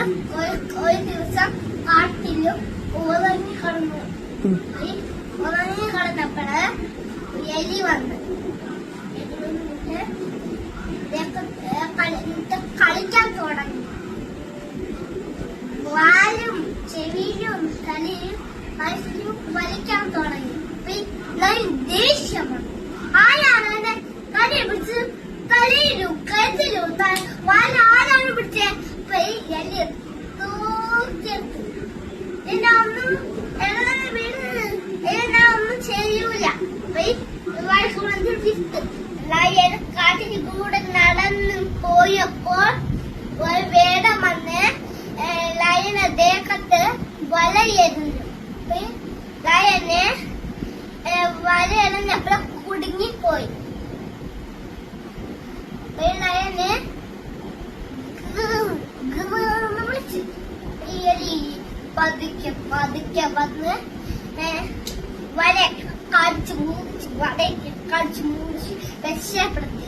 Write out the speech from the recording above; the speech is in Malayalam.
ഒരു ദിവസം കാട്ടിലും ഉറങ്ങി കിടന്നു. ഉറങ്ങി കിടന്നപ്പോഴ് എലി വന്ന് കളിക്കാൻ തുടങ്ങി. വാലും ചെവിയിലും തലയും മനസ്സിലും വലിക്കാൻ തുടങ്ങി. ദേഷ്യം ആരാണ് തലയെ പിടിച്ച് തലയിലും കരുത്തിലും വാല ആരാണ് പിടിച്ചേ? എലി തൂക്കിയെടുത്തു. ഒന്നും ചെയ്യൂല. ലയൻ കാട്ടിന് കൂടെ നടന്നു പോയപ്പോൾ ഒരു വേടം വന്ന് ലയനെ ദേഹത്ത് വലയെറിഞ്ഞു. ലയനെ വലയെറിഞ്ഞപ്പോൾ കുടുങ്ങിപ്പോയി. ലയനെ വിളിച്ചു. പതുക്കെ പതുക്കെ വന്ന് വല കടിച്ചു മുറിച്ച് രക്ഷപ്പെടുത്തി.